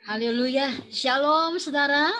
Haleluya, shalom saudara.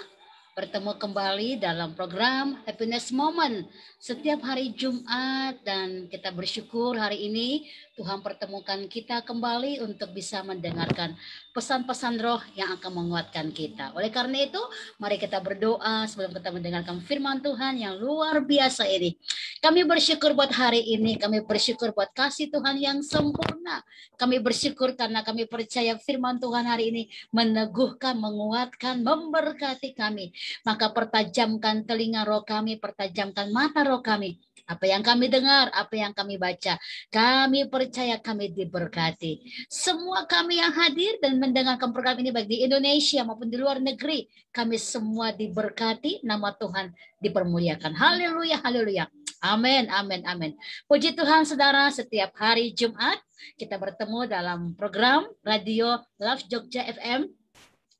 Bertemu kembali dalam program Happiness Moment setiap hari Jumat, dan kita bersyukur hari ini Tuhan pertemukan kita kembali untuk bisa mendengarkan pesan-pesan roh yang akan menguatkan kita. Oleh karena itu, mari kita berdoa sebelum kita mendengarkan firman Tuhan yang luar biasa ini. Kami bersyukur buat hari ini, kami bersyukur buat kasih Tuhan yang sempurna. Kami bersyukur karena kami percaya firman Tuhan hari ini meneguhkan, menguatkan, memberkati kami. Maka pertajamkan telinga roh kami, pertajamkan mata roh kami. Apa yang kami dengar, apa yang kami baca, kami percaya kami diberkati. Semua kami yang hadir dan mendengarkan program ini baik di Indonesia maupun di luar negeri, kami semua diberkati, nama Tuhan dipermuliakan. Haleluya, haleluya. Amin, amin, amin. Puji Tuhan saudara, setiap hari Jumat kita bertemu dalam program Radio Love Jogja FM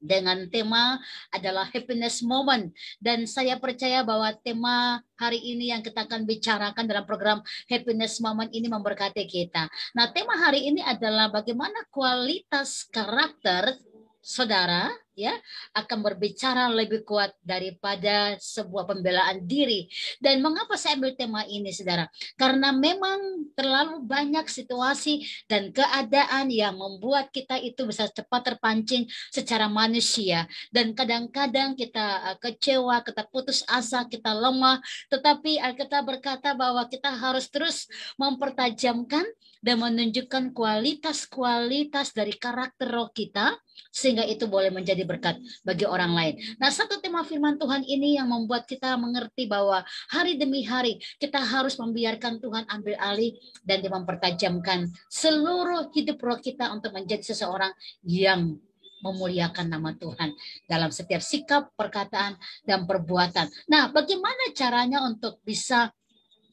dengan tema adalah Happiness Moment. Dan saya percaya bahwa tema hari ini yang kita akan bicarakan dalam program Happiness Moment ini memberkati kita. Nah, tema hari ini adalah bagaimana kualitas karakter saudara ya akan berbicara lebih kuat daripada sebuah pembelaan diri. Dan mengapa saya ambil tema ini saudara? Karena memang terlalu banyak situasi dan keadaan yang membuat kita itu bisa cepat terpancing secara manusia, dan kadang-kadang kita kecewa, kita putus asa, kita lemah, tetapi Alkitab berkata bahwa kita harus terus mempertajamkan dan menunjukkan kualitas-kualitas dari karakter roh kita, sehingga itu boleh menjadi berkat bagi orang lain. Nah, satu tema firman Tuhan ini yang membuat kita mengerti bahwa hari demi hari kita harus membiarkan Tuhan ambil alih dan dia mempertajamkan seluruh hidup roh kita untuk menjadi seseorang yang memuliakan nama Tuhan dalam setiap sikap, perkataan, dan perbuatan. Nah, bagaimana caranya untuk bisa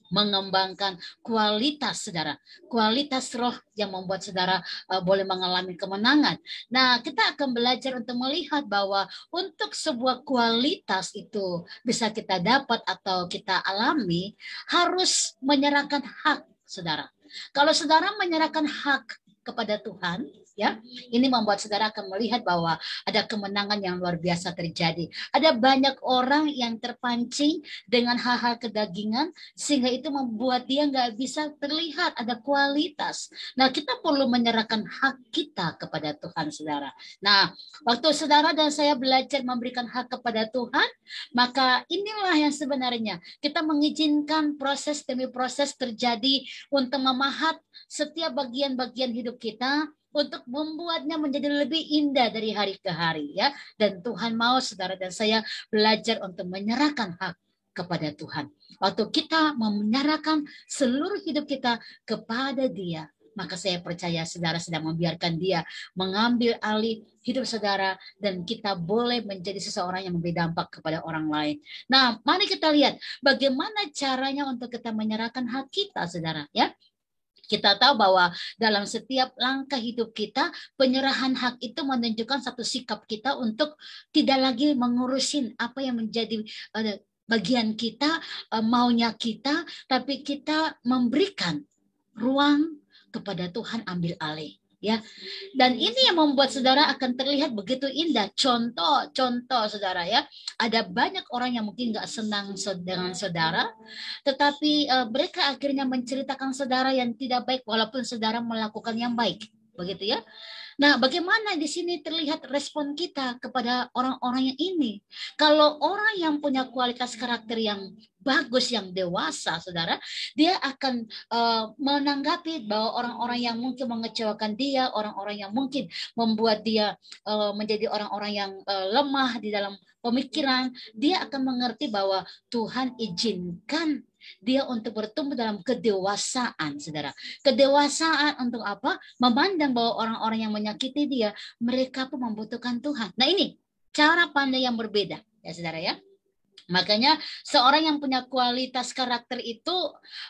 mengembangkan kualitas saudara, kualitas roh yang membuat saudara boleh mengalami kemenangan. Nah, kita akan belajar untuk melihat bahwa untuk sebuah kualitas itu bisa kita dapat atau kita alami, harus menyerahkan hak saudara. Kalau saudara menyerahkan hak kepada Tuhan, ya, ini membuat saudara akan melihat bahwa ada kemenangan yang luar biasa terjadi. Ada banyak orang yang terpancing dengan hal-hal kedagingan, sehingga itu membuat dia nggak bisa terlihat ada kualitas. Nah, kita perlu menyerahkan hak kita kepada Tuhan, saudara. Nah, waktu saudara dan saya belajar memberikan hak kepada Tuhan, maka inilah yang sebenarnya kita mengizinkan proses demi proses terjadi untuk memahat setiap bagian-bagian hidup kita, untuk membuatnya menjadi lebih indah dari hari ke hari, ya. Dan Tuhan mau saudara dan saya belajar untuk menyerahkan hak kepada Tuhan. Waktu kita menyerahkan seluruh hidup kita kepada Dia, maka saya percaya saudara sedang membiarkan Dia mengambil alih hidup saudara, dan kita boleh menjadi seseorang yang memberi dampak kepada orang lain. Nah, mari kita lihat bagaimana caranya untuk kita menyerahkan hak kita, saudara, ya. Kita tahu bahwa dalam setiap langkah hidup kita, penyerahan hak itu menunjukkan satu sikap kita untuk tidak lagi mengurusin apa yang menjadi bagian kita, maunya kita, tapi kita memberikan ruang kepada Tuhan ambil alih. Ya, dan ini yang membuat saudara akan terlihat begitu indah. Contoh saudara, ya, ada banyak orang yang mungkin nggak senang dengan saudara, tetapi mereka akhirnya menceritakan saudara yang tidak baik walaupun saudara melakukan yang baik, begitu ya. Nah, bagaimana di sini terlihat respon kita kepada orang-orang yang ini? Kalau orang yang punya kualitas karakter yang bagus, yang dewasa, saudara, dia akan menanggapi bahwa orang-orang yang mungkin mengecewakan dia, orang-orang yang mungkin membuat dia menjadi orang-orang yang lemah di dalam pemikiran, dia akan mengerti bahwa Tuhan izinkan dia untuk bertumbuh dalam kedewasaan, saudara. Kedewasaan untuk apa? Memandang bahwa orang-orang yang menyakiti dia, mereka pun membutuhkan Tuhan. Nah, ini cara pandang yang berbeda, ya saudara, ya. Makanya seorang yang punya kualitas karakter itu,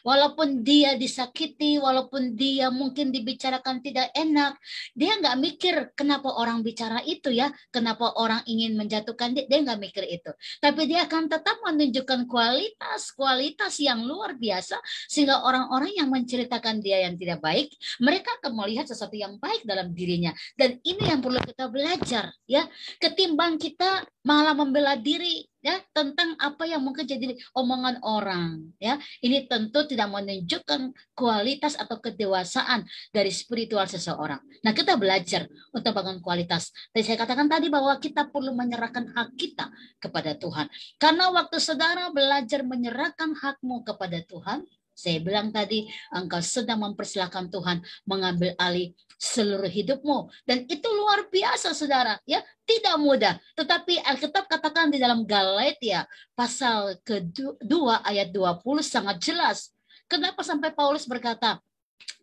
walaupun dia disakiti, walaupun dia mungkin dibicarakan tidak enak, dia nggak mikir kenapa orang bicara itu ya, kenapa orang ingin menjatuhkan dia nggak mikir itu. Tapi dia akan tetap menunjukkan kualitas yang luar biasa, sehingga orang-orang yang menceritakan dia yang tidak baik, mereka akan melihat sesuatu yang baik dalam dirinya. Dan ini yang perlu kita belajar ya, ketimbang kita malah membela diri ya tentang apa yang mungkin jadi omongan orang ya. Ini tentu tidak menunjukkan kualitas atau kedewasaan dari spiritual seseorang. Nah, kita belajar untuk bangun kualitas. Tadi saya katakan tadi bahwa kita perlu menyerahkan hak kita kepada Tuhan. Karena waktu saudara belajar menyerahkan hakmu kepada Tuhan, saya bilang tadi, engkau sedang mempersilahkan Tuhan mengambil alih seluruh hidupmu. Dan itu luar biasa, saudara. Ya, tidak mudah. Tetapi Alkitab katakan di dalam Galatia pasal kedua ayat 20 sangat jelas. Kenapa sampai Paulus berkata,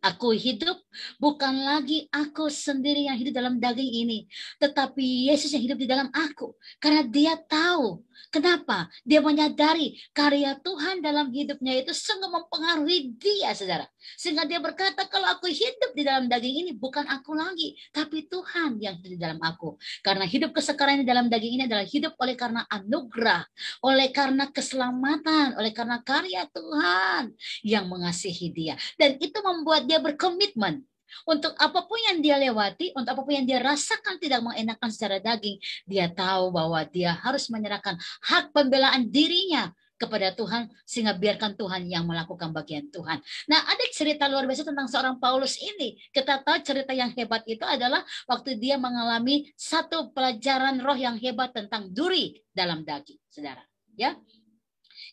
aku hidup, bukan lagi aku sendiri yang hidup dalam daging ini, tetapi Yesus yang hidup di dalam aku. Karena dia tahu. Kenapa? Dia menyadari karya Tuhan dalam hidupnya itu sungguh mempengaruhi dia, saudara. Sehingga dia berkata, kalau aku hidup di dalam daging ini, bukan aku lagi, tapi Tuhan yang hidup di dalam aku. Karena hidup kesekarang di dalam daging ini adalah hidup oleh karena anugerah, oleh karena keselamatan, oleh karena karya Tuhan yang mengasihi dia. Dan itu membuat dia berkomitmen untuk apapun yang dia lewati, untuk apapun yang dia rasakan tidak mengenakan secara daging, dia tahu bahwa dia harus menyerahkan hak pembelaan dirinya kepada Tuhan, sehingga biarkan Tuhan yang melakukan bagian Tuhan. Nah, ada cerita luar biasa tentang seorang Paulus ini. Kita tahu cerita yang hebat itu adalah waktu dia mengalami satu pelajaran roh yang hebat tentang duri dalam daging, saudara. Ya,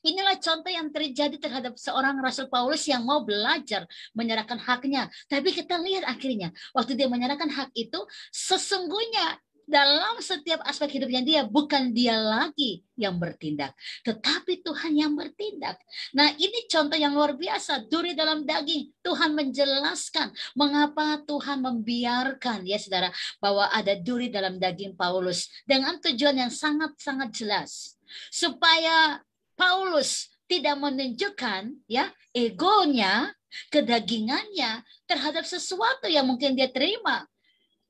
inilah contoh yang terjadi terhadap seorang Rasul Paulus yang mau belajar menyerahkan haknya. Tapi kita lihat akhirnya, waktu dia menyerahkan hak itu, sesungguhnya dalam setiap aspek hidupnya dia, bukan dia lagi yang bertindak, tetapi Tuhan yang bertindak. Nah, ini contoh yang luar biasa, duri dalam daging. Tuhan menjelaskan mengapa Tuhan membiarkan, ya saudara, bahwa ada duri dalam daging Paulus dengan tujuan yang sangat-sangat jelas. Supaya Paulus tidak menunjukkan ya egonya, kedagingannya terhadap sesuatu yang mungkin dia terima,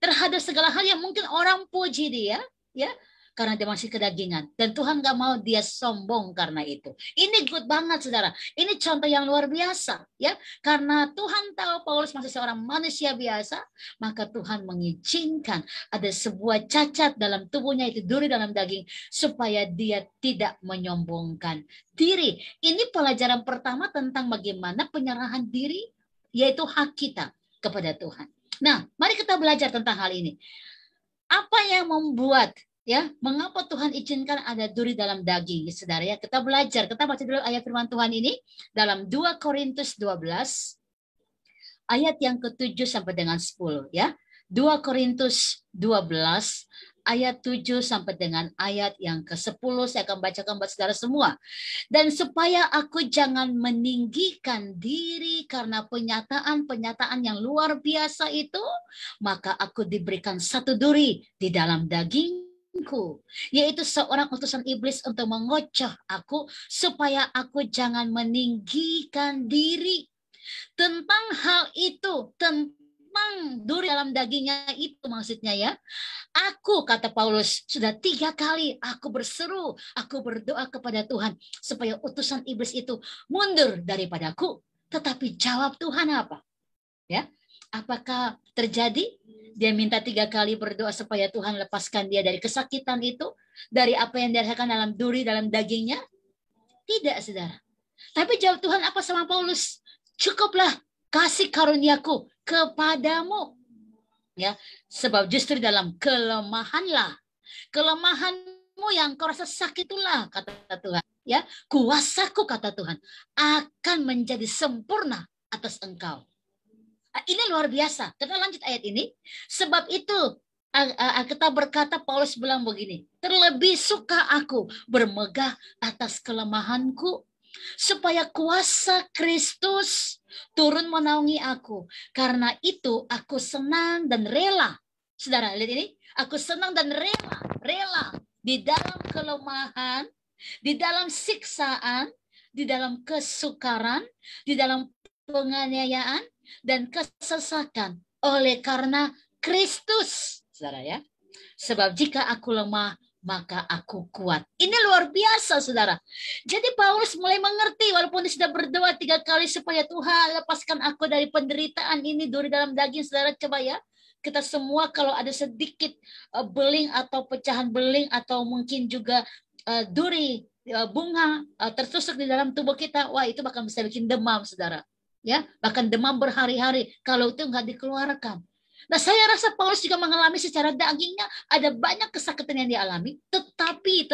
terhadap segala hal yang mungkin orang puji dia, ya, karena dia masih kedagingan. Dan Tuhan gak mau dia sombong karena itu. Ini good banget, saudara. Ini contoh yang luar biasa, ya. Karena Tuhan tahu Paulus masih seorang manusia biasa, maka Tuhan mengizinkan ada sebuah cacat dalam tubuhnya, itu duri dalam daging, supaya dia tidak menyombongkan diri. Ini pelajaran pertama tentang bagaimana penyerahan diri, yaitu hak kita kepada Tuhan. Nah, mari kita belajar tentang hal ini. Apa yang membuat, ya, mengapa Tuhan izinkan ada duri dalam daging, saudara ya? Kita belajar, kita baca dulu ayat firman Tuhan ini dalam 2 Korintus 12 ayat yang ke-7 sampai dengan 10 ya. 2 Korintus 12 ayat 7 sampai dengan ayat yang ke-10 saya akan bacakan buat saudara semua. Dan supaya aku jangan meninggikan diri karena penyataan-penyataan yang luar biasa itu, maka aku diberikan satu duri di dalam dagingku, yaitu seorang utusan iblis untuk mengocoh aku, supaya aku jangan meninggikan diri. Tentang hal itu, tentang duri dalam dagingnya itu maksudnya ya. Aku, kata Paulus, sudah 3 kali aku berseru, aku berdoa kepada Tuhan supaya utusan iblis itu mundur daripadaku. Tetapi jawab Tuhan apa? Ya, apakah terjadi? Dia minta 3 kali berdoa supaya Tuhan lepaskan dia dari kesakitan itu, dari apa yang dirasakan dalam duri dalam dagingnya? Tidak, saudara. Tapi jawab Tuhan apa sama Paulus? Cukuplah kasih karuniaku kepadamu. Ya, sebab justru dalam kelemahanlah, kelemahanmu yang kau rasa sakit itulah, kata Tuhan, ya, kuasaku, kata Tuhan, akan menjadi sempurna atas engkau. Ini luar biasa. Kita lanjut ayat ini. Sebab itu kita berkata, Paulus bilang begini, terlebih suka aku bermegah atas kelemahanku, supaya kuasa Kristus turun menaungi aku. Karena itu aku senang dan rela. Saudara, lihat ini. Aku senang dan rela di dalam kelemahan, di dalam siksaan, di dalam kesukaran, di dalam penganiayaan dan kesesakan oleh karena Kristus, saudara ya. Sebab jika aku lemah, maka aku kuat. Ini luar biasa, saudara. Jadi Paulus mulai mengerti, walaupun dia sudah berdoa 3 kali supaya Tuhan lepaskan aku dari penderitaan ini, duri dalam daging, saudara. Coba ya, kita semua kalau ada sedikit beling atau pecahan beling atau mungkin juga duri bunga tertusuk di dalam tubuh kita, wah itu bahkan bisa bikin demam, saudara. Ya, bahkan demam berhari-hari kalau itu nggak dikeluarkan. Nah, saya rasa Paulus juga mengalami secara dagingnya ada banyak kesakitan yang dialami, tetapi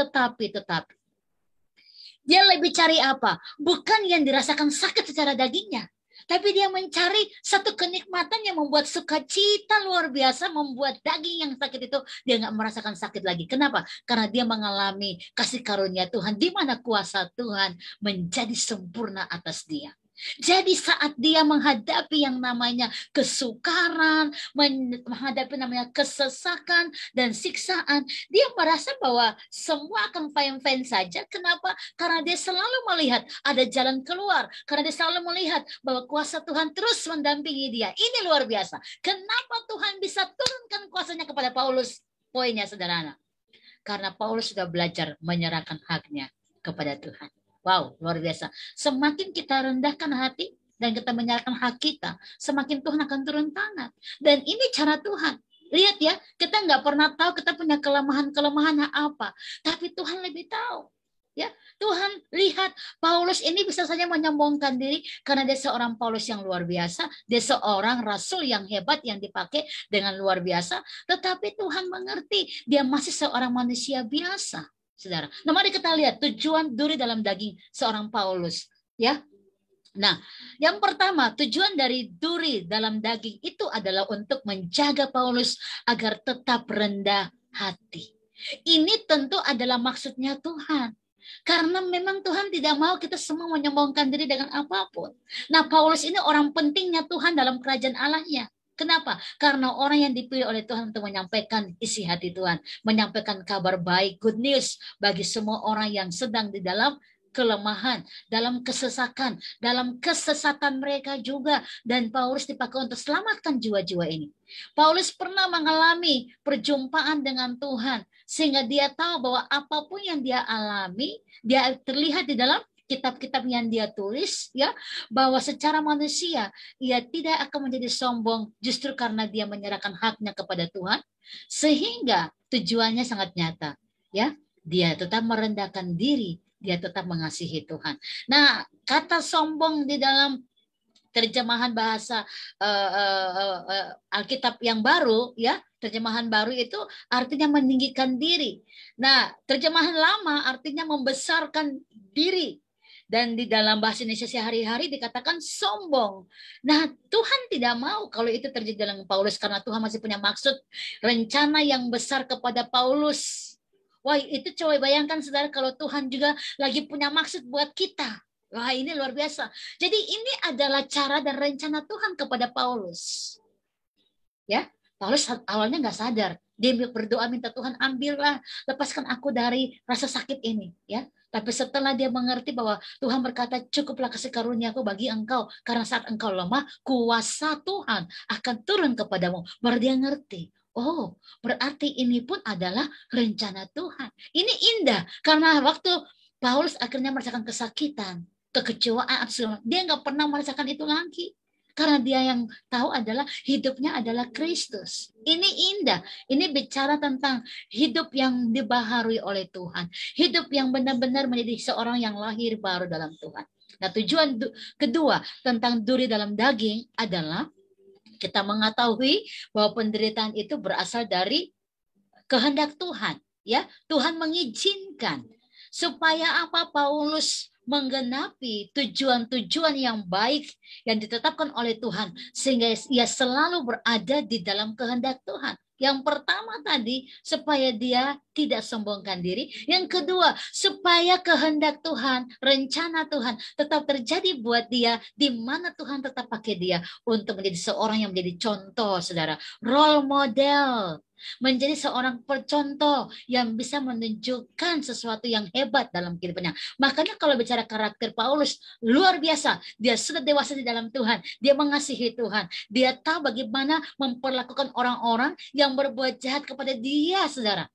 dia lebih cari apa? Bukan yang dirasakan sakit secara dagingnya, tapi dia mencari satu kenikmatan yang membuat sukacita luar biasa, membuat daging yang sakit itu dia nggak merasakan sakit lagi. Kenapa? Karena dia mengalami kasih karunia Tuhan, di mana kuasa Tuhan menjadi sempurna atas dia. Jadi saat dia menghadapi yang namanya kesukaran, menghadapi namanya kesesakan dan siksaan, dia merasa bahwa semua akan fine-fine saja. Kenapa? Karena dia selalu melihat ada jalan keluar. Karena dia selalu melihat bahwa kuasa Tuhan terus mendampingi dia. Ini luar biasa. Kenapa Tuhan bisa turunkan kuasanya kepada Paulus? Poinnya, saudara, karena Paulus sudah belajar menyerahkan haknya kepada Tuhan. Wow, luar biasa. Semakin kita rendahkan hati dan kita menyerahkan hak kita, semakin Tuhan akan turun tangan. Dan ini cara Tuhan. Lihat ya, kita nggak pernah tahu kita punya kelemahan-kelemahan apa. Tapi Tuhan lebih tahu. Ya, Tuhan lihat Paulus ini bisa saja menyombongkan diri karena dia seorang Paulus yang luar biasa, dia seorang rasul yang hebat yang dipakai dengan luar biasa, tetapi Tuhan mengerti dia masih seorang manusia biasa, saudara. Nah, mari kita lihat tujuan duri dalam daging seorang Paulus, ya. Nah, yang pertama, tujuan dari duri dalam daging itu adalah untuk menjaga Paulus agar tetap rendah hati. Ini tentu adalah maksudnya Tuhan. Karena memang Tuhan tidak mau kita semua menyombongkan diri dengan apapun. Nah, Paulus ini orang pentingnya Tuhan dalam kerajaan Allahnya. Kenapa? Karena orang yang dipilih oleh Tuhan untuk menyampaikan isi hati Tuhan. Menyampaikan kabar baik, good news bagi semua orang yang sedang di dalam kelemahan, dalam kesesakan, dalam kesesatan mereka juga. Dan Paulus dipakai untuk selamatkan jiwa-jiwa ini. Paulus pernah mengalami perjumpaan dengan Tuhan sehingga dia tahu bahwa apapun yang dia alami, dia terlihat di dalam kitab-kitab yang dia tulis, ya, bahwa secara manusia ia tidak akan menjadi sombong justru karena dia menyerahkan haknya kepada Tuhan, sehingga tujuannya sangat nyata, ya, dia tetap merendahkan diri, dia tetap mengasihi Tuhan. Nah, kata sombong di dalam terjemahan bahasa Alkitab yang baru, ya, terjemahan baru itu artinya meninggikan diri. Nah, terjemahan lama artinya membesarkan diri. Dan di dalam bahasa Indonesia sehari-hari dikatakan sombong. Nah, Tuhan tidak mau kalau itu terjadi dalam Paulus karena Tuhan masih punya maksud, rencana yang besar kepada Paulus. Wah, itu coba bayangkan, saudara, kalau Tuhan juga lagi punya maksud buat kita. Wah, ini luar biasa. Jadi ini adalah cara dan rencana Tuhan kepada Paulus. Ya, Paulus awalnya nggak sadar. Dia berdoa minta Tuhan, ambillah, lepaskan aku dari rasa sakit ini. Ya, tapi setelah dia mengerti bahwa Tuhan berkata, cukuplah kasih karunia-Ku bagi engkau. Karena saat engkau lemah, kuasa Tuhan akan turun kepadamu. Baru dia ngerti. Oh, berarti ini pun adalah rencana Tuhan. Ini indah. Karena waktu Paulus akhirnya merasakan kesakitan, kekecewaan, dia nggak pernah merasakan itu lagi. Karena dia yang tahu adalah hidupnya adalah Kristus. Ini indah. Ini bicara tentang hidup yang dibaharui oleh Tuhan. Hidup yang benar-benar menjadi seorang yang lahir baru dalam Tuhan. Nah, tujuan kedua tentang duri dalam daging adalah kita mengetahui bahwa penderitaan itu berasal dari kehendak Tuhan. Ya, Tuhan mengizinkan supaya apa? Paulus menggenapi tujuan-tujuan yang baik yang ditetapkan oleh Tuhan sehingga ia selalu berada di dalam kehendak Tuhan. Yang pertama tadi supaya dia tidak sombongkan diri. Yang kedua supaya kehendak Tuhan, rencana Tuhan tetap terjadi buat dia, di mana Tuhan tetap pakai dia untuk menjadi seorang yang menjadi contoh, saudara, role model menjadi seorang percontoh yang bisa menunjukkan sesuatu yang hebat dalam kehidupannya. Makanya kalau bicara karakter Paulus, luar biasa. Dia sudah dewasa di dalam Tuhan. Dia mengasihi Tuhan. Dia tahu bagaimana memperlakukan orang-orang yang berbuat jahat kepada dia, saudara.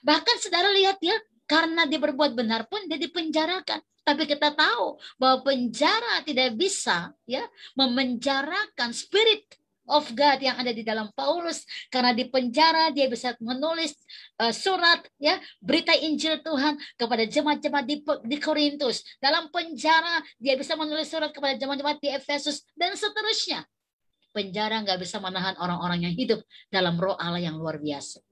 Bahkan saudara lihat ya, karena dia berbuat benar pun dia dipenjarakan. Tapi kita tahu bahwa penjara tidak bisa ya memenjarakan spirit of God yang ada di dalam Paulus. Karena di penjara dia bisa menulis surat ya, berita Injil Tuhan kepada jemaat-jemaat di Korintus. Dalam penjara dia bisa menulis surat kepada jemaat-jemaat di Efesus dan seterusnya. Penjara nggak bisa menahan orang-orang yang hidup dalam roh Allah yang luar biasa.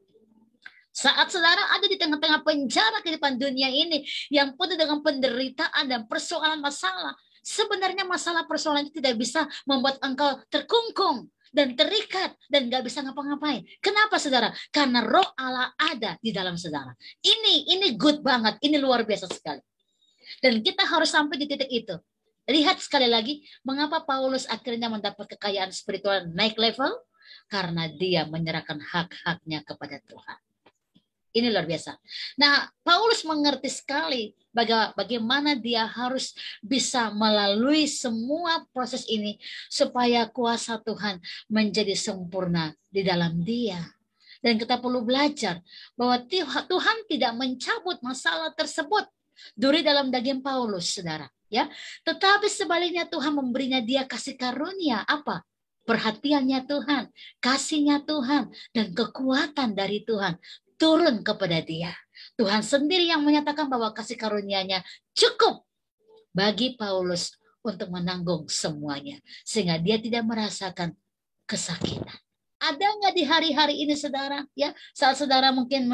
Saat saudara ada di tengah-tengah penjara kehidupan dunia ini yang penuh dengan penderitaan dan persoalan masalah, sebenarnya masalah persoalan itu tidak bisa membuat engkau terkungkung dan terikat dan gak bisa ngapa-ngapain. Kenapa saudara? Karena roh Allah ada di dalam saudara. Ini good banget, ini luar biasa sekali. Dan kita harus sampai di titik itu. Lihat sekali lagi, mengapa Paulus akhirnya mendapat kekayaan spiritual naik level? Karena dia menyerahkan hak-haknya kepada Tuhan. Ini luar biasa. Nah, Paulus mengerti sekali bagaimana dia harus bisa melalui semua proses ini supaya kuasa Tuhan menjadi sempurna di dalam dia. Dan kita perlu belajar bahwa Tuhan tidak mencabut masalah tersebut dari dalam daging Paulus, saudara. Ya, tetapi sebaliknya Tuhan memberinya dia kasih karunia apa? Perhatiannya Tuhan, kasihnya Tuhan, dan kekuatan dari Tuhan turun kepada dia. Tuhan sendiri yang menyatakan bahwa kasih karunia-Nya cukup bagi Paulus untuk menanggung semuanya. Sehingga dia tidak merasakan kesakitan. Ada nggak di hari-hari ini saudara? Ya, saat saudara mungkin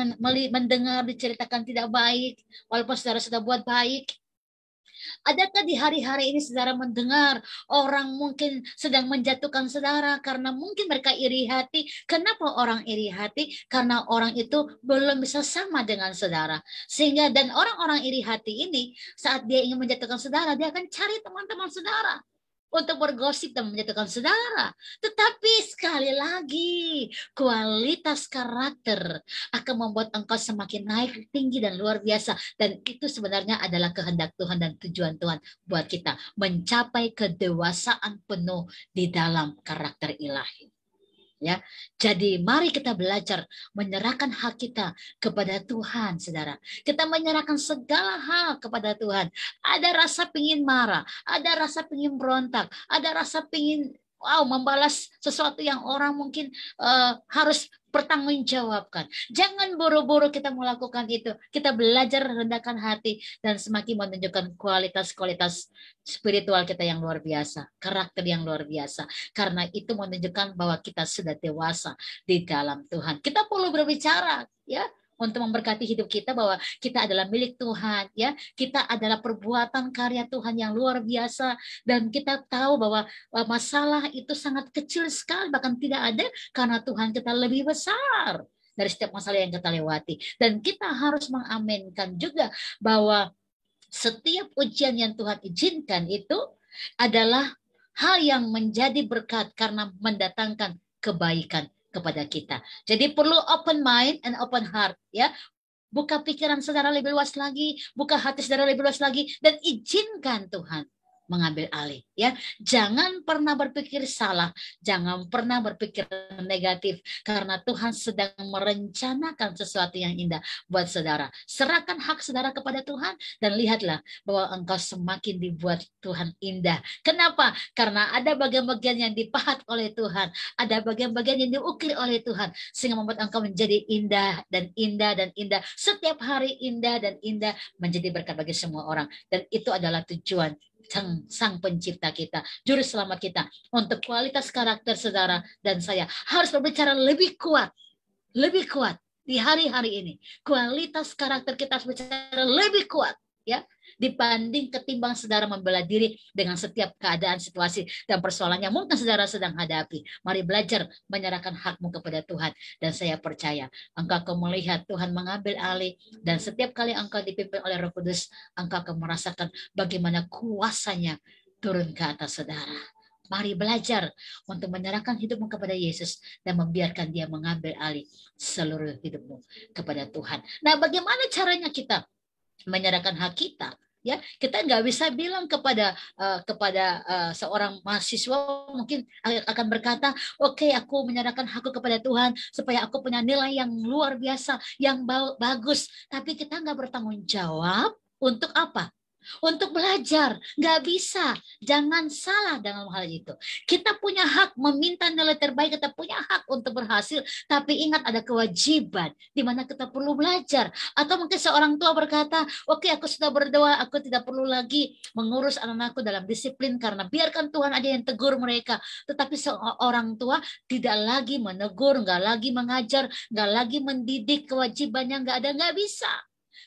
mendengar diceritakan tidak baik, walaupun saudara sudah buat baik. Adakah di hari-hari ini saudara mendengar orang mungkin sedang menjatuhkan saudara karena mungkin mereka iri hati? Kenapa orang iri hati? Karena orang itu belum bisa sama dengan saudara. Sehingga dan orang-orang iri hati ini saat dia ingin menjatuhkan saudara, dia akan cari teman-teman saudara untuk bergosip dan menjatuhkan saudara. Tetapi sekali lagi, kualitas karakter akan membuat engkau semakin naik tinggi dan luar biasa. Dan itu sebenarnya adalah kehendak Tuhan dan tujuan Tuhan buat kita. Mencapai kedewasaan penuh di dalam karakter ilahi. Ya, jadi mari kita belajar menyerahkan hak kita kepada Tuhan, saudara. Kita menyerahkan segala hal kepada Tuhan. Ada rasa pingin marah, ada rasa pingin berontak, ada rasa pingin membalas sesuatu yang orang mungkin harus pertanggungjawabkan. Jangan buru-buru kita melakukan itu. Kita belajar rendahkan hati dan semakin menunjukkan kualitas-kualitas spiritual kita yang luar biasa, karakter yang luar biasa. Karena itu menunjukkan bahwa kita sudah dewasa di dalam Tuhan. Kita perlu berbicara, ya, untuk memberkati hidup kita bahwa kita adalah milik Tuhan, ya. Kita adalah perbuatan karya Tuhan yang luar biasa dan kita tahu bahwa masalah itu sangat kecil sekali, bahkan tidak ada karena Tuhan kita lebih besar dari setiap masalah yang kita lewati. Dan kita harus mengaminkan juga bahwa setiap ujian yang Tuhan izinkan itu adalah hal yang menjadi berkat karena mendatangkan kebaikan kepada kita. Jadi perlu open mind and open heart, ya. Buka pikiran saudara lebih luas lagi, buka hati saudara lebih luas lagi, dan izinkan Tuhan mengambil alih, ya. Jangan pernah berpikir salah, jangan pernah berpikir negatif, karena Tuhan sedang merencanakan sesuatu yang indah buat saudara. Serahkan hak saudara kepada Tuhan dan lihatlah bahwa engkau semakin dibuat Tuhan indah. Kenapa? Karena ada bagian-bagian yang dipahat oleh Tuhan, ada bagian-bagian yang diukir oleh Tuhan, sehingga membuat engkau menjadi indah dan indah dan indah. Setiap hari indah dan indah menjadi berkat bagi semua orang, dan itu adalah tujuan Sang Pencipta kita, Juru Selamat kita. Untuk kualitas karakter saudara dan saya harus berbicara lebih kuat di hari-hari ini. Kualitas karakter kita harus berbicara lebih kuat, ya, dibanding ketimbang saudara membela diri dengan setiap keadaan, situasi, dan persoalan yang mungkin saudara sedang hadapi. Mari belajar menyerahkan hakmu kepada Tuhan, dan saya percaya engkau akan melihat Tuhan mengambil alih, dan setiap kali engkau dipimpin oleh Roh Kudus, engkau akan merasakan bagaimana kuasanya turun ke atas saudara. Mari belajar untuk menyerahkan hidupmu kepada Yesus dan membiarkan Dia mengambil alih seluruh hidupmu kepada Tuhan. Nah, bagaimana caranya kita menyerahkan hak kita? Ya, kita nggak bisa bilang kepada seorang mahasiswa mungkin akan berkata, oke, aku menyerahkan hakku kepada Tuhan supaya aku punya nilai yang luar biasa, yang bagus. Tapi kita nggak bertanggung jawab untuk apa? Untuk belajar. Nggak bisa. Jangan salah dalam hal itu. Kita punya hak meminta nilai terbaik, kita punya hak untuk berhasil, tapi ingat ada kewajiban di mana kita perlu belajar. Atau mungkin seorang tua berkata, oke, aku sudah berdoa, aku tidak perlu lagi mengurus anak-anakku dalam disiplin karena biarkan Tuhan aja yang tegur mereka. Tetapi seorang tua tidak lagi menegur, nggak lagi mengajar, nggak lagi mendidik, kewajibannya nggak ada, nggak bisa.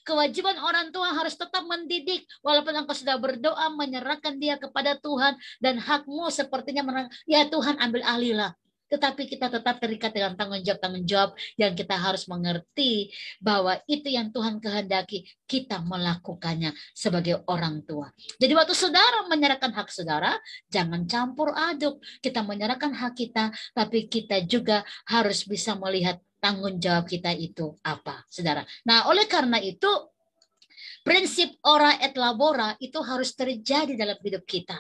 Kewajiban orang tua harus tetap mendidik. Walaupun engkau sudah berdoa, menyerahkan dia kepada Tuhan. Dan hakmu sepertinya, ya Tuhan ambil alihlah. Tetapi kita tetap terikat dengan tanggung jawab yang kita harus mengerti bahwa itu yang Tuhan kehendaki, kita melakukannya sebagai orang tua. Jadi waktu saudara menyerahkan hak saudara, jangan campur aduk. Kita menyerahkan hak kita, tapi kita juga harus bisa melihat tanggung jawab kita itu apa, saudara. Nah, oleh karena itu, prinsip ora et labora itu harus terjadi dalam hidup kita.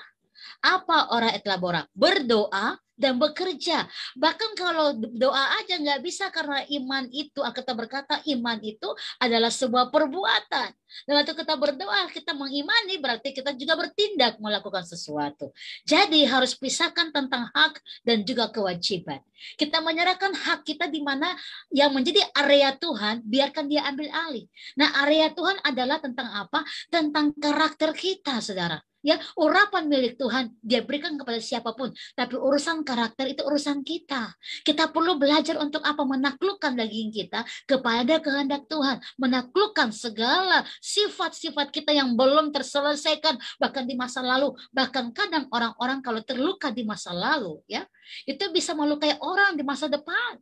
Apa ora et labora? Berdoa dan bekerja. Bahkan kalau doa aja nggak bisa karena iman itu, kita berkata iman itu adalah sebuah perbuatan. Dan waktu kita berdoa, kita mengimani berarti kita juga bertindak melakukan sesuatu. Jadi harus pisahkan tentang hak dan juga kewajiban. Kita menyerahkan hak kita di mana yang menjadi area Tuhan, biarkan dia ambil alih. Nah, area Tuhan adalah tentang apa? Tentang karakter kita, saudara. Ya, urapan milik Tuhan dia berikan kepada siapapun, tapi urusan karakter itu urusan kita. Kita perlu belajar untuk apa? Menaklukkan daging kita kepada kehendak Tuhan, menaklukkan segala sifat-sifat kita yang belum terselesaikan bahkan di masa lalu. Bahkan kadang orang-orang kalau terluka di masa lalu, ya, itu bisa melukai orang di masa depan.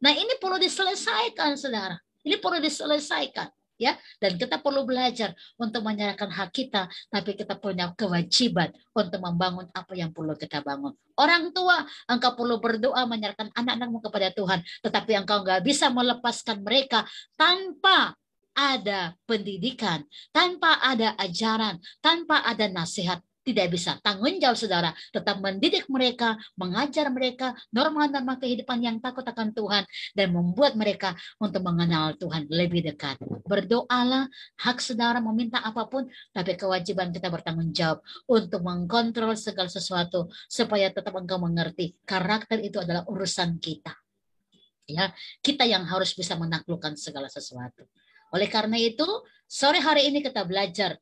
Nah, ini perlu diselesaikan, saudara. Ini perlu diselesaikan. Ya, dan kita perlu belajar untuk menyerahkan hak kita, tapi kita punya kewajiban untuk membangun apa yang perlu kita bangun. Orang tua, engkau perlu berdoa menyerahkan anak-anakmu kepada Tuhan, tetapi engkau nggak bisa melepaskan mereka tanpa ada pendidikan, tanpa ada ajaran, tanpa ada nasihat. Tidak bisa. Tanggung jawab saudara tetap mendidik mereka, mengajar mereka norma-norma kehidupan yang takut akan Tuhan, dan membuat mereka untuk mengenal Tuhan lebih dekat. Berdoalah, hak saudara meminta apapun, tapi kewajiban kita bertanggung jawab untuk mengkontrol segala sesuatu supaya tetap engkau mengerti karakter itu adalah urusan kita. Ya, kita yang harus bisa menaklukkan segala sesuatu. Oleh karena itu, sore hari ini kita belajar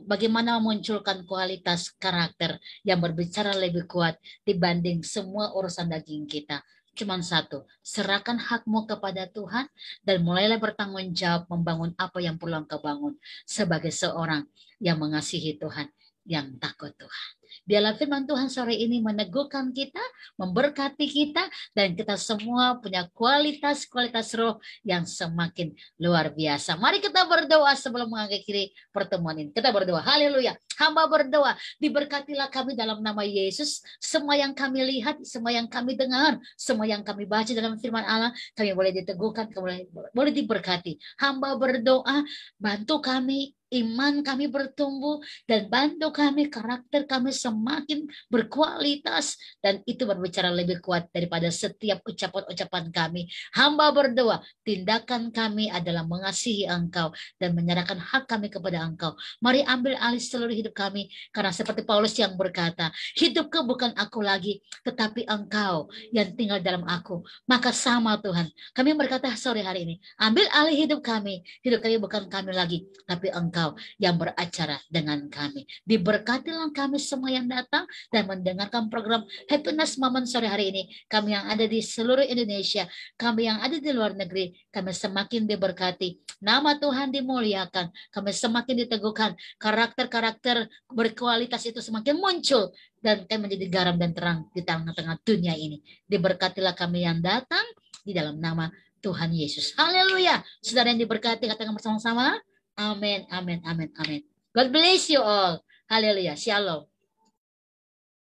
bagaimana memunculkan kualitas karakter yang berbicara lebih kuat dibanding semua urusan daging kita. Cuman satu, serahkan hakmu kepada Tuhan dan mulailah bertanggung jawab membangun apa yang perlu engkau bangun sebagai seorang yang mengasihi Tuhan, yang takut Tuhan. Biarlah firman Tuhan sore ini meneguhkan kita, memberkati kita, dan kita semua punya kualitas-kualitas roh yang semakin luar biasa. Mari kita berdoa sebelum mengakhiri pertemuan ini. Kita berdoa, haleluya. Hamba berdoa, diberkatilah kami dalam nama Yesus. Semua yang kami lihat, semua yang kami dengar, semua yang kami baca dalam firman Allah, kami boleh diteguhkan, boleh diberkati. Hamba berdoa, bantu kami, iman kami bertumbuh, dan bantu kami karakter kami semakin berkualitas, dan itu berbicara lebih kuat daripada setiap ucapan-ucapan kami. Hamba berdoa, tindakan kami adalah mengasihi Engkau dan menyerahkan hak kami kepada Engkau. Mari ambil alih seluruh hidup kami, karena seperti Paulus yang berkata, hidupku bukan aku lagi, tetapi Engkau yang tinggal dalam aku. Maka sama Tuhan, kami berkata sore hari ini, ambil alih hidup kami bukan kami lagi, tapi Engkau yang beracara dengan kami. Diberkatilah kami semua yang datang dan mendengarkan program Happiness Moment sore hari ini. Kami yang ada di seluruh Indonesia, kami yang ada di luar negeri, kami semakin diberkati. Nama Tuhan dimuliakan, kami semakin diteguhkan. Karakter-karakter berkualitas itu semakin muncul, dan kami menjadi garam dan terang di tengah-tengah dunia ini. Diberkatilah kami yang datang di dalam nama Tuhan Yesus. Haleluya. Saudara yang diberkati, katakan bersama-sama. Amin, amin, amin, amin. God bless you all. Haleluya. Shalom.